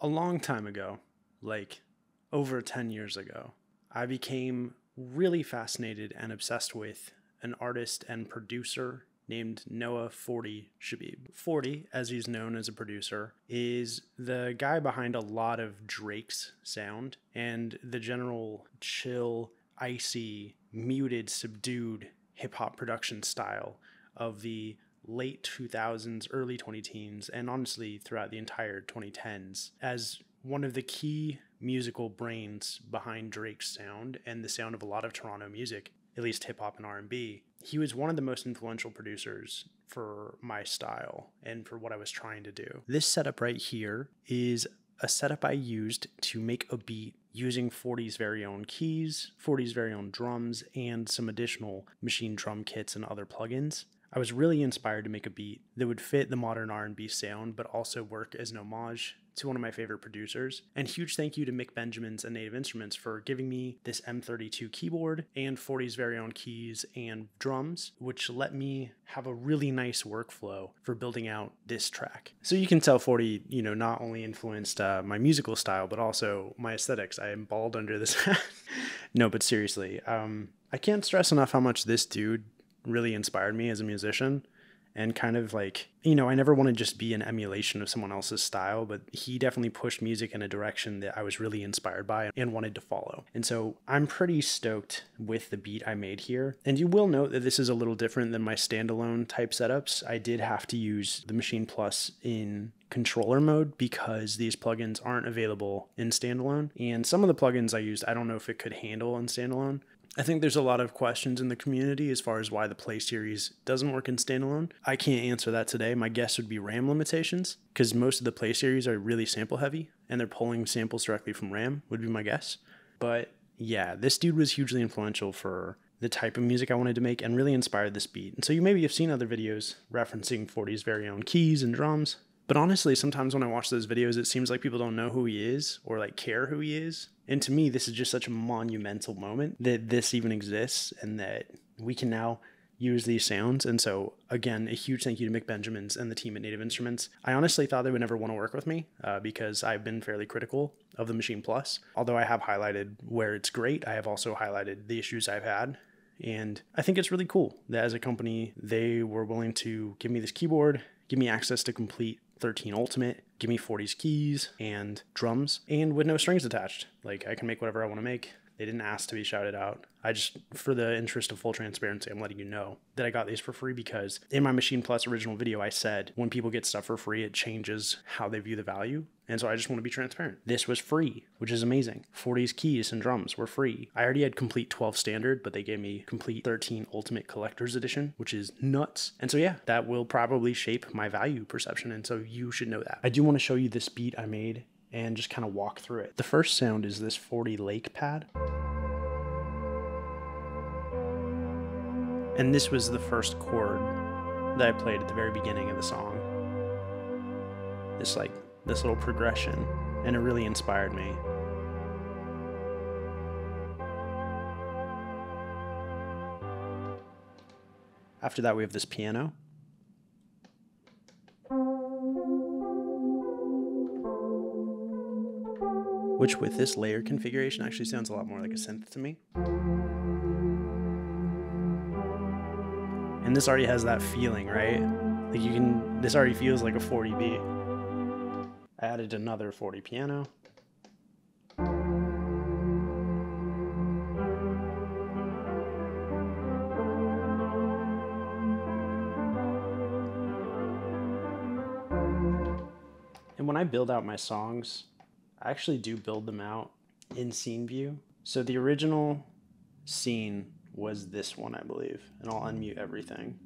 A long time ago, like over 10 years ago, I became really fascinated and obsessed with an artist and producer named Noah 40 Shabib. 40, as he's known as a producer, is the guy behind a lot of Drake's sound and the general chill, icy, muted, subdued hip-hop production style of the late 2000s, early 2010s, and honestly throughout the entire 2010s as one of the key musical brains behind Drake's sound and the sound of a lot of Toronto music, at least hip-hop and R&B. He was one of the most influential producers for my style and for what I was trying to do. This setup right here is a setup I used to make a beat using 40's very own keys, 40's very own drums, and some additional machine drum kits and other plugins. I was really inspired to make a beat that would fit the modern R&B sound, but also work as an homage to one of my favorite producers. And huge thank you to Mick Benjamins and Native Instruments for giving me this M32 keyboard and 40's very own keys and drums, which let me have a really nice workflow for building out this track. So you can tell 40, not only influenced my musical style, but also my aesthetics. I am bald under this hat. No, but seriously, I can't stress enough how much this dude really inspired me as a musician, and kind of like, I never want to just be an emulation of someone else's style, but he definitely pushed music in a direction that I was really inspired by and wanted to follow. And so I'm pretty stoked with the beat I made here. And you will note that this is a little different than my standalone type setups. I did have to use the Machine Plus in controller mode because these plugins aren't available in standalone. And some of the plugins I used, I don't know if it could handle in standalone. I think there's a lot of questions in the community as far as why the Play Series doesn't work in standalone. I can't answer that today. My guess would be RAM limitations, because most of the Play Series are really sample heavy and they're pulling samples directly from RAM, would be my guess. But yeah, this dude was hugely influential for the type of music I wanted to make and really inspired this beat. And so you maybe have seen other videos referencing 40's very own keys and drums. But honestly, sometimes when I watch those videos, it seems like people don't know who he is or like care who he is. And to me, this is just such a monumental moment that this even exists and that we can now use these sounds. And so again, a huge thank you to Mick Benjamins and the team at Native Instruments. I honestly thought they would never want to work with me because I've been fairly critical of the Machine Plus. Although I have highlighted where it's great, I have also highlighted the issues I've had. And I think it's really cool that as a company, they were willing to give me this keyboard, give me access to complete 13 Ultimate, give me 40's keys and drums, and with no strings attached. Like, I can make whatever I want to make. They didn't ask to be shouted out. I just, for the interest of full transparency, I'm letting you know that I got these for free because in my Machine Plus original video, I said when people get stuff for free, it changes how they view the value. And so I just want to be transparent. This was free, which is amazing. 40's keys and drums were free. I already had complete 12 standard, but they gave me complete 13 Ultimate Collector's Edition, which is nuts. And so yeah, that will probably shape my value perception. And so you should know that. I do want to show you this beat I made and just kind of walk through it. The first sound is this 40 Lake pad. And this was the first chord that I played at the very beginning of the song. This little progression, and it really inspired me. After that, we have this piano. Which with this layer configuration actually sounds a lot more like a synth to me. And this already has that feeling, right? Like this already feels like a 40 beat. I added another 40 piano. And when I build out my songs, I actually do build them out in scene view. So the original scene was this one, I believe, and I'll unmute everything.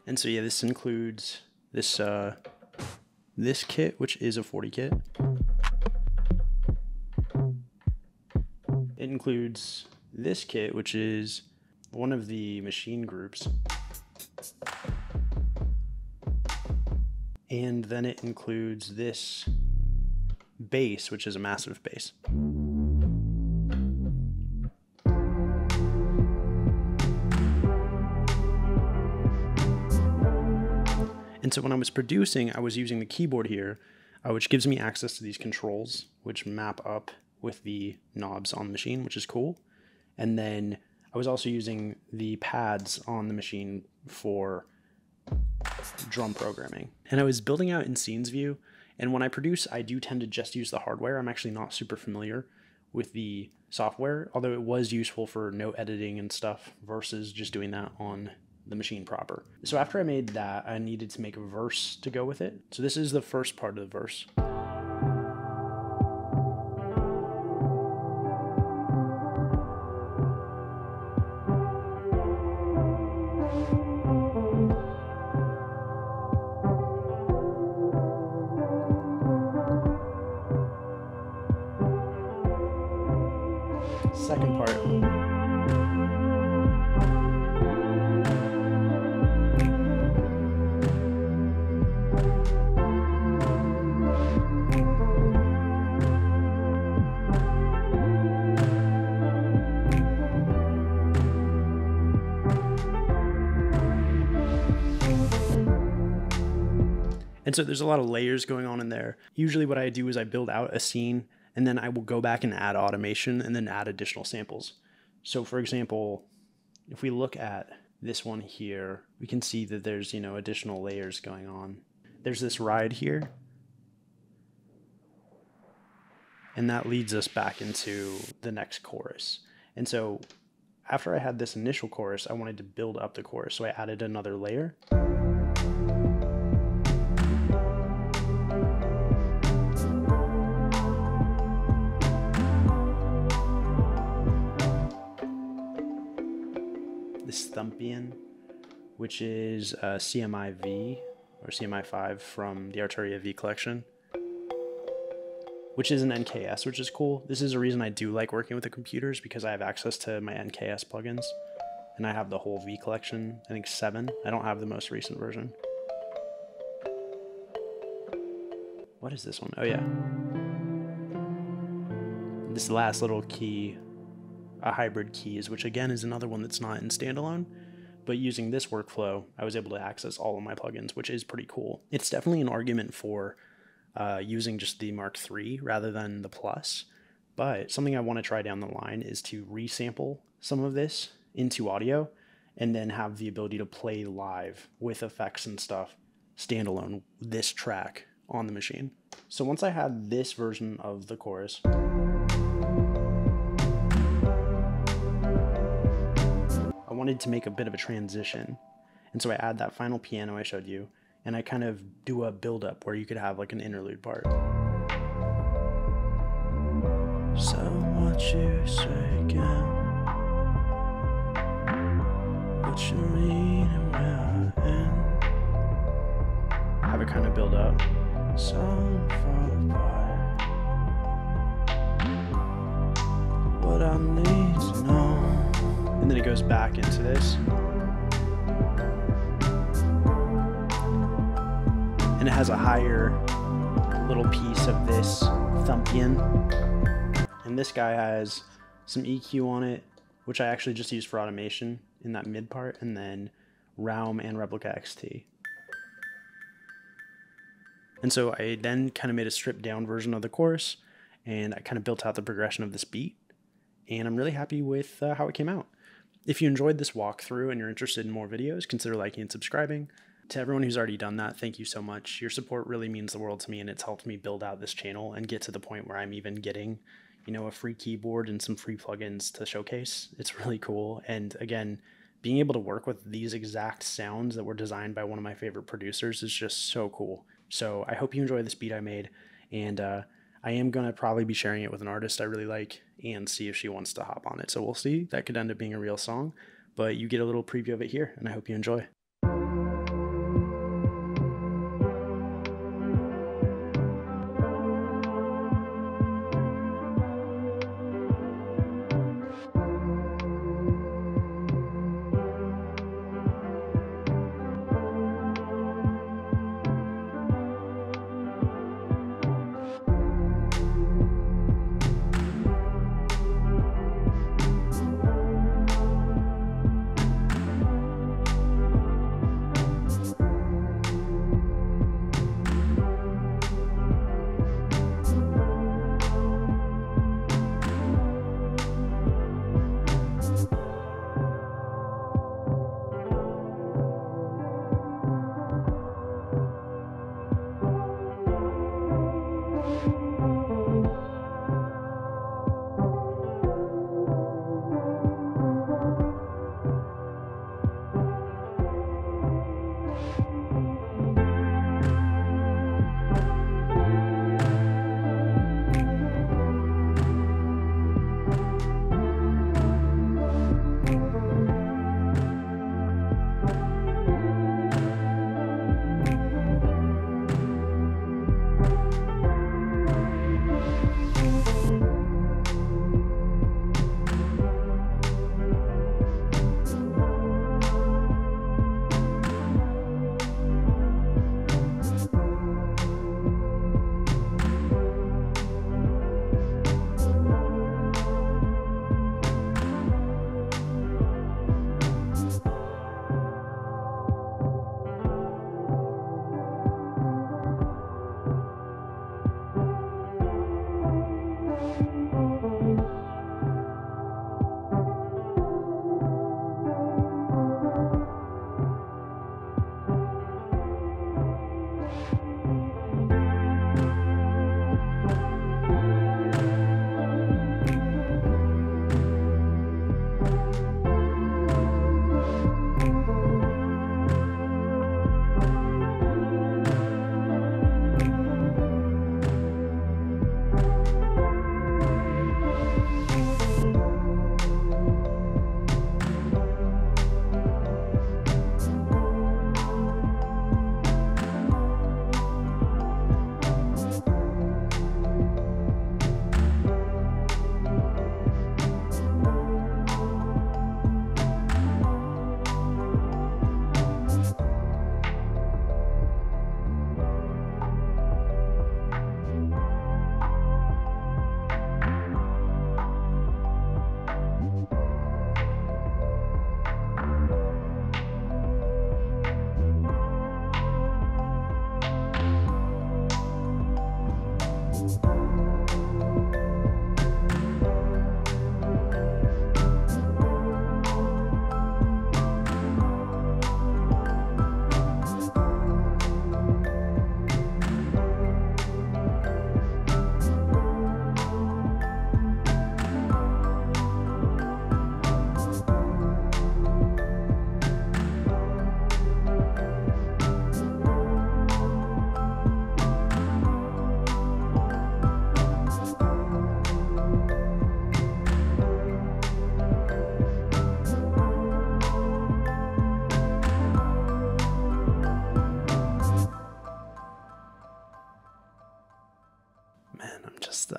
And so yeah, this includes this this kit, which is a 40 kit. It includes this kit, which is one of the machine groups. And then it includes this bass, which is a massive bass. And so when I was producing, I was using the keyboard here, which gives me access to these controls, which map up with the knobs on the machine, which is cool. And then I was also using the pads on the machine for drum programming. And I was building out in scenes view. And when I produce, I do tend to just use the hardware. I'm actually not super familiar with the software, although it was useful for note editing and stuff versus just doing that on the machine proper. So after I made that, I needed to make a verse to go with it. So this is the first part of the verse. Second part. And so there's a lot of layers going on in there. Usually what I do is I build out a scene and then I will go back and add automation and then add additional samples. So for example, if we look at this one here, we can see that there's, additional layers going on. There's this ride here. And that leads us back into the next chorus. And so after I had this initial chorus, I wanted to build up the chorus. So I added another layer. This thumpian, which is a CMI V or CMI 5 from the Arturia V collection, which is an NKS, which is cool. This is a reason I do like working with the computers, because I have access to my NKS plugins and I have the whole V collection, I think 7. I don't have the most recent version. What is this one? Oh yeah. This last little key, a hybrid keys, which again is another one that's not in standalone, but using this workflow, I was able to access all of my plugins, which is pretty cool. It's definitely an argument for using just the Mark III rather than the Plus, but something I want to try down the line is to resample some of this into audio and then have the ability to play live with effects and stuff standalone this track on the machine. So once I had this version of the chorus, I wanted to make a bit of a transition. And so I add that final piano I showed you, and I kind of do a build up where you could have like an interlude part. So what you say again? What you mean and where I end? Have it kind of build up. So far apart. What I need to know. And then it goes back into this. And it has a higher little piece of this thumpian. And this guy has some EQ on it, which I actually just used for automation in that mid part, and then Realm and Replica XT. And so I then kind of made a stripped down version of the chorus, and I kind of built out the progression of this beat, and I'm really happy with how it came out. If you enjoyed this walkthrough and you're interested in more videos, consider liking and subscribing. To everyone who's already done that, thank you so much. Your support really means the world to me, and it's helped me build out this channel and get to the point where I'm even getting, a free keyboard and some free plugins to showcase. It's really cool. And again, being able to work with these exact sounds that were designed by one of my favorite producers is just so cool. So I hope you enjoy this beat I made, and I am going to probably be sharing it with an artist I really like and see if she wants to hop on it. So we'll see. That could end up being a real song, but you get a little preview of it here, and I hope you enjoy.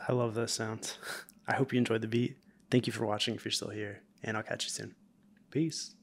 I love those sounds. I hope you enjoyed the beat. Thank you for watching if you're still here, and I'll catch you soon. Peace.